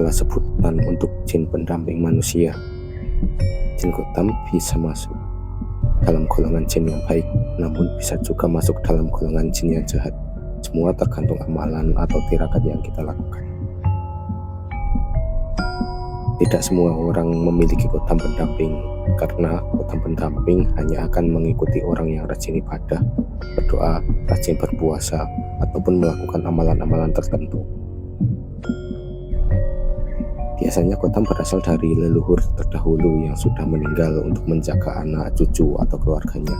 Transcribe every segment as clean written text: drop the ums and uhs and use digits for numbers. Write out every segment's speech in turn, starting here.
adalah sebutan untuk jin pendamping manusia. Jin Gotham bisa masuk dalam golongan jin yang baik, namun bisa juga masuk dalam golongan jin yang jahat. Semua tergantung amalan atau tirakat yang kita lakukan. Tidak semua orang memiliki Gotham pendamping, karena Gotham pendamping hanya akan mengikuti orang yang rajin ibadah, berdoa, rajin berpuasa, ataupun melakukan amalan-amalan tertentu. Biasanya Gotham berasal dari leluhur terdahulu yang sudah meninggal untuk menjaga anak, cucu, atau keluarganya.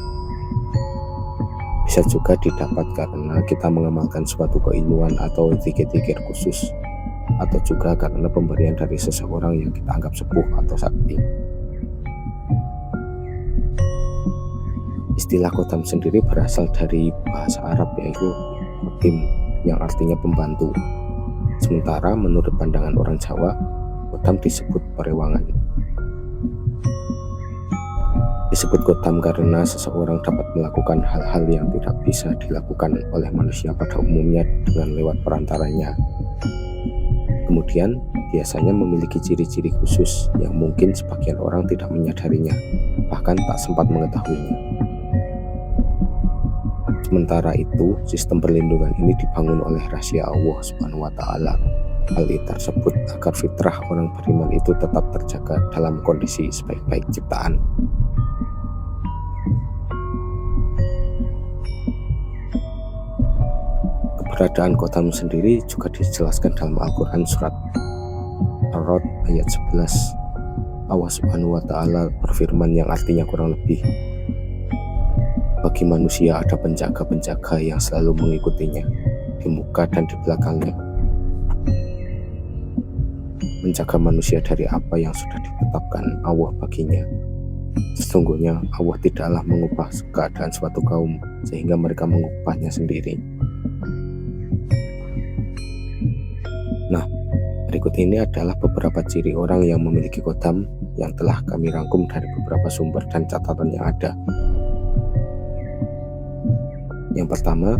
Bisa juga didapat karena kita mengamalkan suatu keilmuan atau zikir-zikir khusus, atau juga karena pemberian dari seseorang yang kita anggap sepuh atau sakti. Istilah Gotham sendiri berasal dari bahasa Arab, yaitu Khotim, yang artinya pembantu. Sementara menurut pandangan orang Jawa, Gotham disebut perewangan. Disebut Gotham karena seseorang dapat melakukan hal-hal yang tidak bisa dilakukan oleh manusia pada umumnya dengan lewat perantaranya. Kemudian, biasanya memiliki ciri-ciri khusus yang mungkin sebagian orang tidak menyadarinya, bahkan tak sempat mengetahuinya. Sementara itu, sistem perlindungan ini dibangun oleh rahasia Allah Subhanahu wa Ta'ala. Hal itu tersebut agar fitrah orang beriman itu tetap terjaga dalam kondisi sebaik-baik ciptaan. Keberadaan Gotham sendiri juga dijelaskan dalam Al-Quran surat Ar-Ra'd ayat 11. Allah Subhanahu wa Ta'ala berfirman yang artinya kurang lebih, bagi manusia ada penjaga-penjaga yang selalu mengikutinya di muka dan di belakangnya, menjaga manusia dari apa yang sudah ditetapkan Allah baginya. Sesungguhnya Allah tidaklah mengubah keadaan suatu kaum sehingga mereka mengubahnya sendiri. Nah, berikut ini adalah beberapa ciri orang yang memiliki Gotham yang telah kami rangkum dari beberapa sumber dan catatan yang ada. Yang pertama,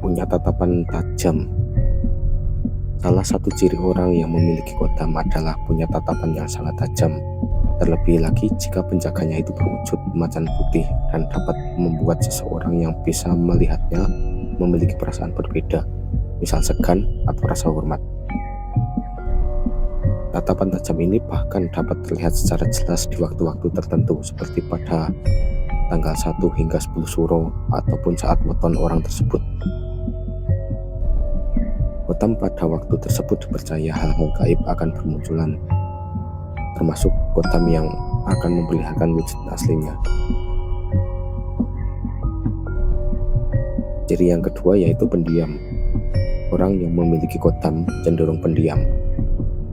punya tatapan tajam. Salah satu ciri orang yang memiliki Gotham adalah punya tatapan yang sangat tajam. Terlebih lagi jika penjaganya itu berwujud macan putih dan dapat membuat seseorang yang bisa melihatnya memiliki perasaan berbeda, misal segan atau rasa hormat. Tatapan tajam ini bahkan dapat terlihat secara jelas di waktu-waktu tertentu, seperti pada tanggal 1 hingga 10 Suro ataupun saat weton orang tersebut. Gotham pada waktu tersebut dipercaya hal-hal gaib akan bermunculan, termasuk Gotham yang akan memperlihatkan wujud aslinya. Ciri yang kedua yaitu pendiam. Orang yang memiliki Gotham cenderung pendiam.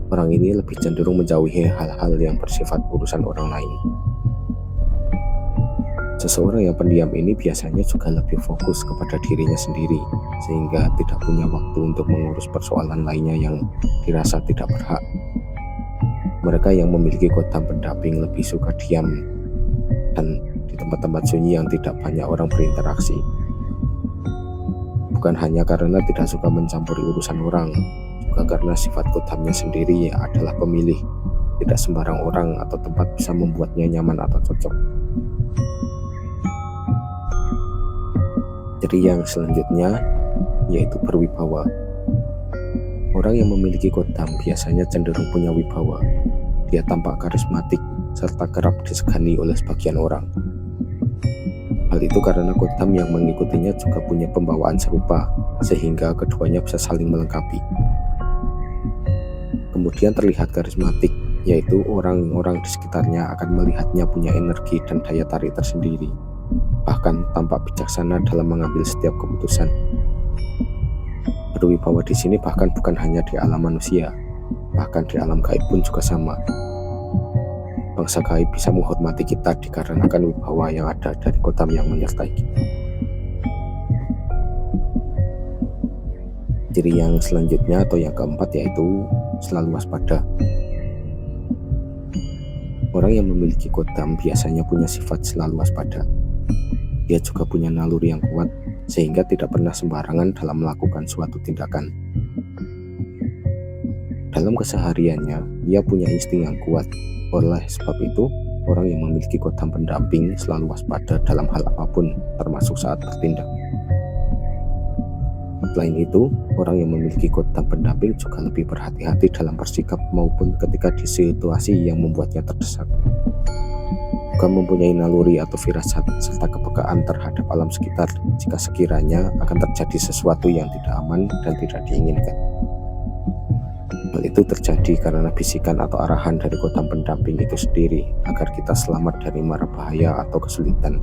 Orang ini lebih cenderung menjauhi hal-hal yang bersifat urusan orang lain. Seseorang yang pendiam ini biasanya juga lebih fokus kepada dirinya sendiri, sehingga tidak punya waktu untuk mengurus persoalan lainnya yang dirasa tidak berhak. Mereka yang memiliki Gotham pendamping lebih suka diam dan di tempat-tempat sunyi yang tidak banyak orang berinteraksi. Bukan hanya karena tidak suka mencampuri urusan orang, juga karena sifat Gothamnya sendiri adalah pemilih. Tidak sembarang orang atau tempat bisa membuatnya nyaman atau cocok. Ciri yang selanjutnya yaitu berwibawa. Orang yang memiliki Gotham biasanya cenderung punya wibawa. Dia tampak karismatik serta kerap disegani oleh sebagian orang. Hal itu karena Gotham yang mengikutinya juga punya pembawaan serupa, sehingga keduanya bisa saling melengkapi. Kemudian terlihat karismatik, yaitu orang-orang di sekitarnya akan melihatnya punya energi dan daya tarik tersendiri. Bahkan tampak bijaksana dalam mengambil setiap keputusan. Berwibawa di sini bahkan bukan hanya di alam manusia, bahkan di alam gaib pun juga sama. Bangsa gaib bisa menghormati kita dikarenakan wibawa yang ada dari Gotham yang menyertai kita. Ciri yang selanjutnya atau yang keempat yaitu selalu waspada. Orang yang memiliki Gotham biasanya punya sifat selalu waspada. Dia juga punya naluri yang kuat, sehingga tidak pernah sembarangan dalam melakukan suatu tindakan. Dalam kesehariannya, ia punya insting yang kuat. Oleh sebab itu, orang yang memiliki kodam pendamping selalu waspada dalam hal apapun, termasuk saat bertindak. Selain itu, orang yang memiliki kodam pendamping juga lebih berhati-hati dalam bersikap maupun ketika di situasi yang membuatnya terdesak. Juga mempunyai naluri atau firasat serta kepekaan terhadap alam sekitar jika sekiranya akan terjadi sesuatu yang tidak aman dan tidak diinginkan. Hal itu terjadi karena bisikan atau arahan dari kodam pendamping itu sendiri agar kita selamat dari mara bahaya atau kesulitan.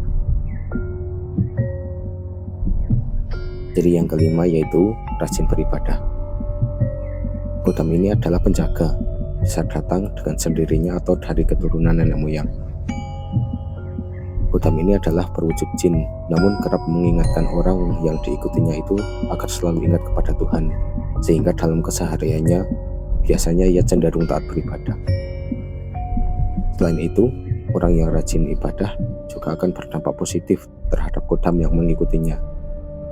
Ciri yang kelima yaitu rajin beribadah. Kodam ini adalah penjaga, bisa datang dengan sendirinya atau dari keturunan nenek moyang. Kodam ini adalah berwujud jin, namun kerap mengingatkan orang yang diikutinya itu agar selalu ingat kepada Tuhan, sehingga dalam kesehariannya biasanya ia cenderung taat beribadah. Selain itu, orang yang rajin ibadah juga akan berdampak positif terhadap kodam yang mengikutinya.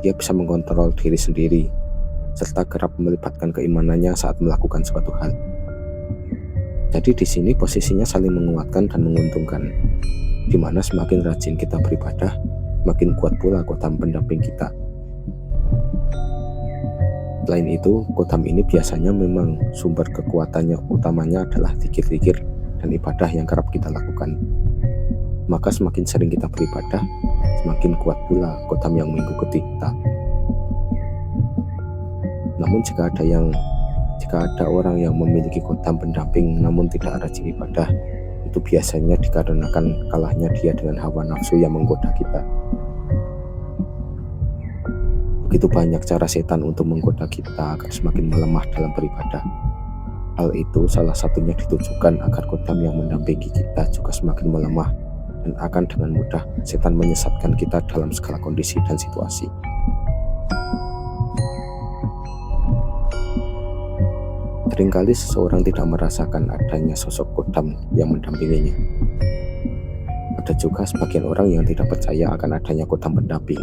Dia bisa mengontrol diri sendiri, serta kerap melibatkan keimanannya saat melakukan suatu hal. Jadi di sini posisinya saling menguatkan dan menguntungkan, di mana semakin rajin kita beribadah, makin kuat pula kodam pendamping kita. Selain itu, kodam ini biasanya memang sumber kekuatannya utamanya adalah zikir-zikir dan ibadah yang kerap kita lakukan. Maka semakin sering kita beribadah, semakin kuat pula kodam yang mengikuti kita. Namun jika ada orang yang memiliki kodam pendamping namun tidak rajin ibadah, itu biasanya dikarenakan kalahnya dia dengan hawa nafsu yang menggoda kita. Begitu banyak cara setan untuk menggoda kita agar semakin melemah dalam beribadah. Hal itu salah satunya ditujukan agar kodam yang mendampingi kita juga semakin melemah, dan akan dengan mudah setan menyesatkan kita dalam segala kondisi dan situasi. Seringkali seseorang tidak merasakan adanya sosok kodam yang mendampinginya. Ada juga sebagian orang yang tidak percaya akan adanya kodam pendamping.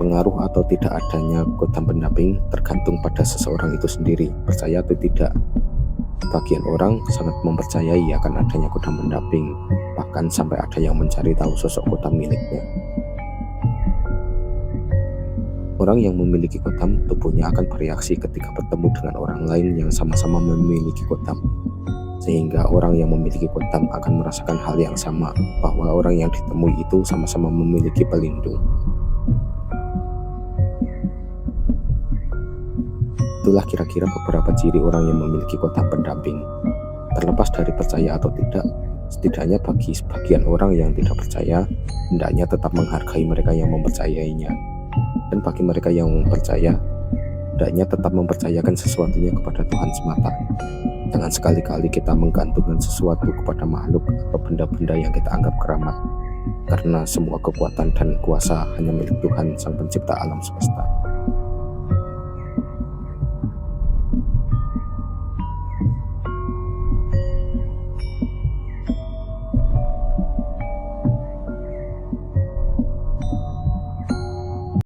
Pengaruh atau tidak adanya kodam pendamping tergantung pada seseorang itu sendiri, percaya atau tidak. Sebagian orang sangat mempercayai akan adanya kodam pendamping, bahkan sampai ada yang mencari tahu sosok kodam miliknya. Orang yang memiliki kodam, tubuhnya akan bereaksi ketika bertemu dengan orang lain yang sama-sama memiliki kodam, sehingga orang yang memiliki kodam akan merasakan hal yang sama, bahwa orang yang ditemui itu sama-sama memiliki pelindung. Itulah kira-kira beberapa ciri orang yang memiliki kodam pendamping. Terlepas dari percaya atau tidak, setidaknya bagi sebagian orang yang tidak percaya, hendaknya tetap menghargai mereka yang mempercayainya. Dan bagi mereka yang percaya, hendaknya tetap mempercayakan sesuatunya kepada Tuhan semata. Jangan sekali-kali kita menggantungkan sesuatu kepada makhluk atau benda-benda yang kita anggap keramat, karena semua kekuatan dan kuasa hanya milik Tuhan, Sang Pencipta alam semesta.